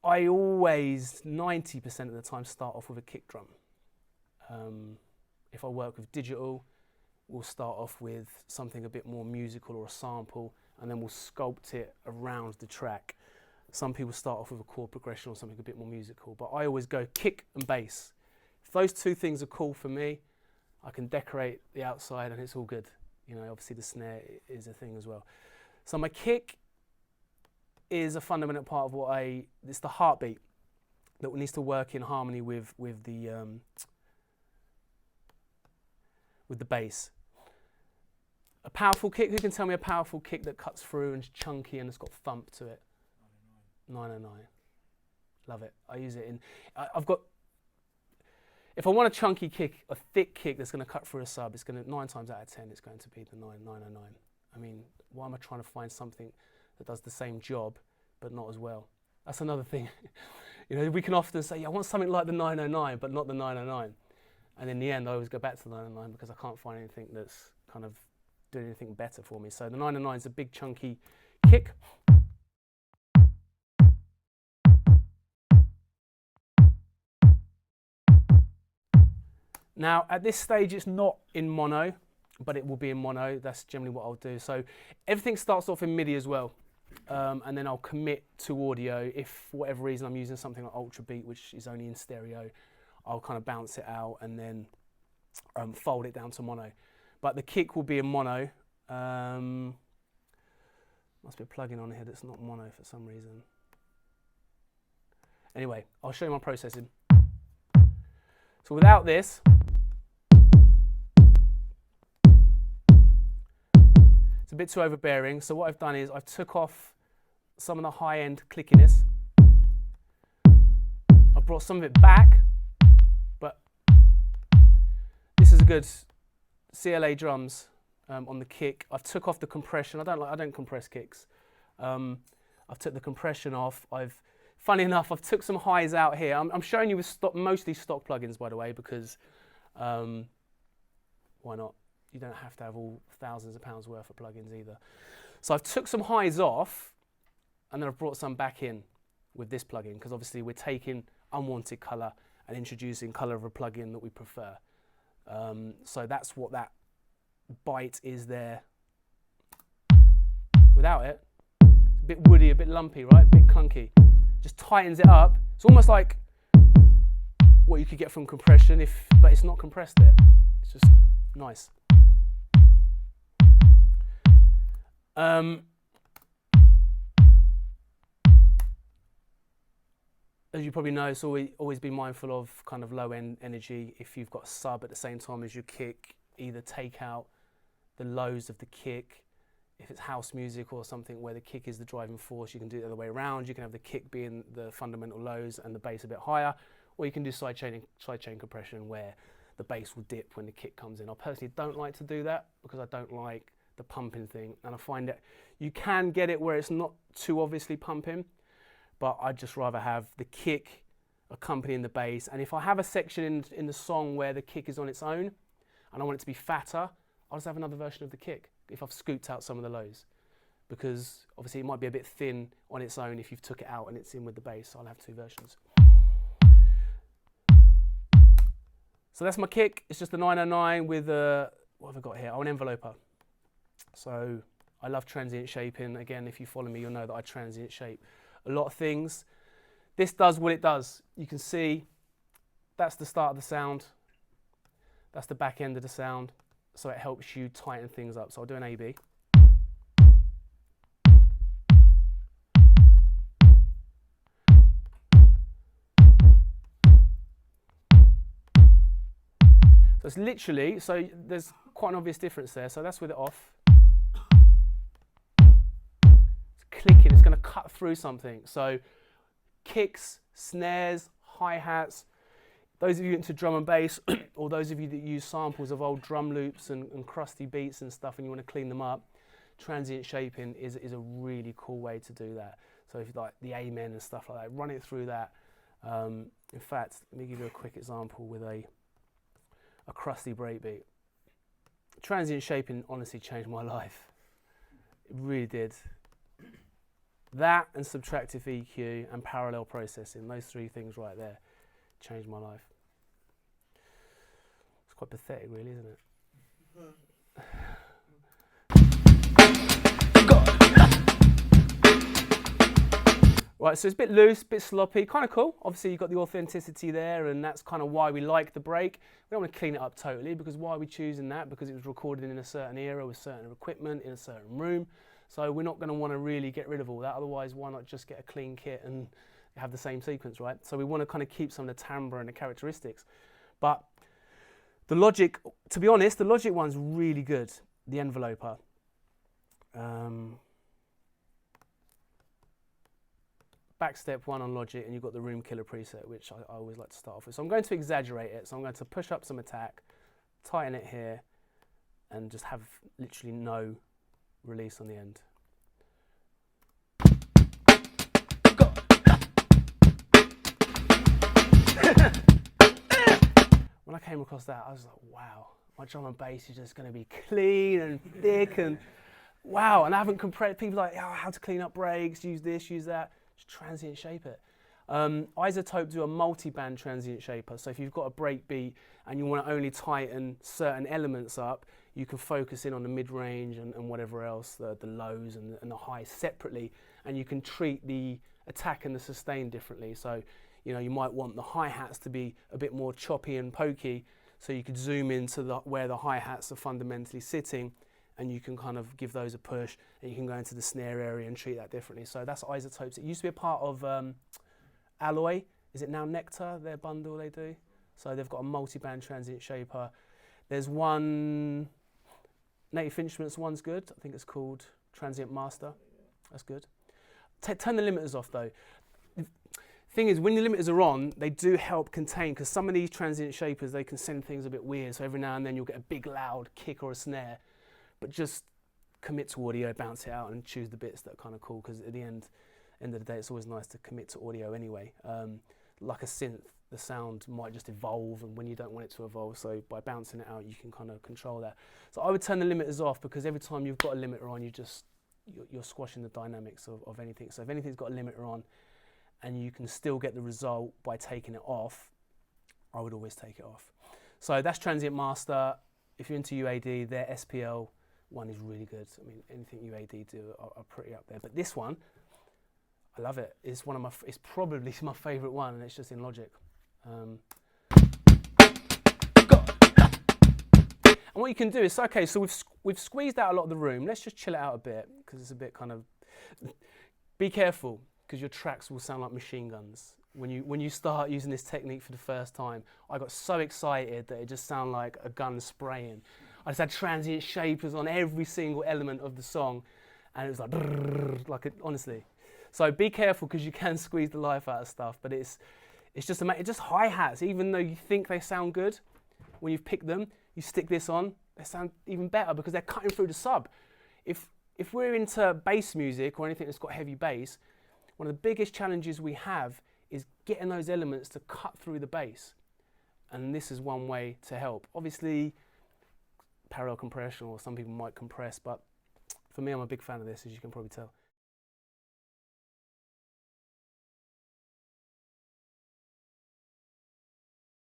I always, 90% of the time, start off with a kick drum. If I work with digital, we'll start off with something a bit more musical or a sample, and then we'll sculpt it around the track. Some people start off with a chord progression or something a bit more musical, but I always go kick and bass. If those two things are cool for me, I can decorate the outside and it's all good. You know, obviously the snare is a thing as well. So my kick is a fundamental part of it's the heartbeat that needs to work in harmony with the bass. A powerful kick, who can tell me a powerful kick that cuts through and is chunky and it's got thump to it? 909. Love it. I use it in, if I want a chunky kick, a thick kick that's going to cut through a sub, it's going to, 9 times out of 10, it's going to be the 909. I mean, why am I trying to find something that does the same job, but not as well? That's another thing. You know, we can often say, yeah, I want something like the 909, but not the 909. And in the end, I always go back to the 909 because I can't find anything that's kind of doing anything better for me. So the 909 is a big chunky kick. Now, at this stage, it's not in mono, but it will be in mono. That's generally what I'll do. So everything starts off in MIDI as well. And then I'll commit to audio. If for whatever reason I'm using something like Ultrabeat, which is only in stereo, I'll kind of bounce it out and then fold it down to mono. But the kick will be in mono. Must be a plugin on here that's not mono for some reason. Anyway, I'll show you my processing. So without this, it's a bit too overbearing. So what I've done is I've took off some of the high-end clickiness. I've brought some of it back, but this is a good CLA drums on the kick. I've took off the compression. I don't compress kicks. I've took the compression off. Funny enough, I've took some highs out here. I'm showing you with mostly stock plugins, by the way, because why not? You don't have to have all thousands of pounds worth of plugins either. So I've took some highs off, and then I've brought some back in with this plugin, because obviously we're taking unwanted color and introducing color of a plugin that we prefer. So that's what that bite is there. Without it, it's a bit woody, a bit lumpy, right? A bit clunky. Just tightens it up. It's almost like what you could get from compression, but it's not compressed there. It's just nice. As you probably know, it's always be mindful of kind of low end energy. If you've got a sub at the same time as your kick, either take out the lows of the kick. If it's house music or something where the kick is the driving force, you can do it the other way around. You can have the kick being the fundamental lows and the bass a bit higher, or you can do sidechain compression where the bass will dip when the kick comes in. I personally don't like to do that because I don't like the pumping thing, and I find that you can get it where it's not too obviously pumping, but I'd just rather have the kick accompanying the bass. And if I have a section in the song where the kick is on its own and I want it to be fatter, I'll just have another version of the kick if I've scooped out some of the lows, because obviously it might be a bit thin on its own if you've took it out and it's in with the bass. So I'll have two versions. So that's my kick. It's just a 909 with what have I got here? Oh, an enveloper. So I love transient shaping. Again, if you follow me, you'll know that I transient shape a lot of things. This does what it does. You can see that's the start of the sound. That's the back end of the sound. So it helps you tighten things up. So I'll do an A-B. So it's literally, so there's quite an obvious difference there. So that's with it off. It's clicking, it's going to cut through something. So kicks, snares, hi-hats, those of you into drum and bass, or those of you that use samples of old drum loops and crusty beats and stuff and you want to clean them up, transient shaping is a really cool way to do that. So if you like the Amen and stuff like that, run it through that. In fact, let me give you a quick example with a crusty breakbeat. Transient shaping honestly changed my life. It really did. That and subtractive EQ and parallel processing, those three things right there changed my life. It's quite pathetic really, isn't it? Right, so it's a bit loose, a bit sloppy, kind of cool. Obviously you've got the authenticity there, and that's kind of why we like the break. We don't want to clean it up totally, because why are we choosing that? Because it was recorded in a certain era with certain equipment in a certain room. So we're not going to want to really get rid of all that. Otherwise, why not just get a clean kit and have the same sequence, right? So we want to kind of keep some of the timbre and the characteristics. But the Logic, to be honest, the Logic one's really good, the enveloper. Back step one on Logic, and you've got the room killer preset, which I always like to start off with. So I'm going to exaggerate it. So I'm going to push up some attack, tighten it here, and just have literally no release on the end. When I came across that, I was like, wow, my drum and bass is just going to be clean and thick and wow. And I haven't compressed. People are like, oh, how to clean up breaks, use this, use that. Just transient shape it. Isotope do a multi-band transient shaper. So if you've got a break beat and you want to only tighten certain elements up, you can focus in on the mid-range and whatever else, the lows and the highs separately, and you can treat the attack and the sustain differently. So, you know, you might want the hi-hats to be a bit more choppy and pokey, so you could zoom into where the hi-hats are fundamentally sitting, and you can kind of give those a push, and you can go into the snare area and treat that differently. So that's Isotopes. It used to be a part of Alloy. Is it now Nectar, their bundle they do? So they've got a multi-band transient shaper. There's one, Native Instruments one's good. I think it's called Transient Master. That's good. Turn the limiters off though. The thing is, when the limiters are on, they do help contain, because some of these transient shapers, they can send things a bit weird. So every now and then you'll get a big loud kick or a snare. But just commit to audio, bounce it out, and choose the bits that are kind of cool, because at the end of the day, it's always nice to commit to audio anyway. Like a synth, the sound might just evolve, and when you don't want it to evolve, so by bouncing it out, you can kind of control that. So I would turn the limiters off, because every time you've got a limiter on, you're squashing the dynamics of anything. So if anything's got a limiter on, and you can still get the result by taking it off, I would always take it off. So that's Transient Master. If you're into UAD, their SPL one is really good. I mean, anything UAD do are pretty up there. But this one, I love it. It's it's probably my favourite one, and it's just in Logic. And what you can do is, okay, so we've squeezed out a lot of the room. Let's just chill it out a bit, because it's a bit kind of. Be careful, because your tracks will sound like machine guns. When you start using this technique for the first time, I got so excited that it just sounded like a gun spraying. I just had transient shapers on every single element of the song, and it was like honestly. So be careful, because you can squeeze the life out of stuff. But it's just hi-hats. Even though you think they sound good, when you've picked them, you stick this on, they sound even better, because they're cutting through the sub. If we're into bass music or anything that's got heavy bass, one of the biggest challenges we have is getting those elements to cut through the bass. And this is one way to help. Obviously, parallel compression, or some people might compress, but for me, I'm a big fan of this, as you can probably tell.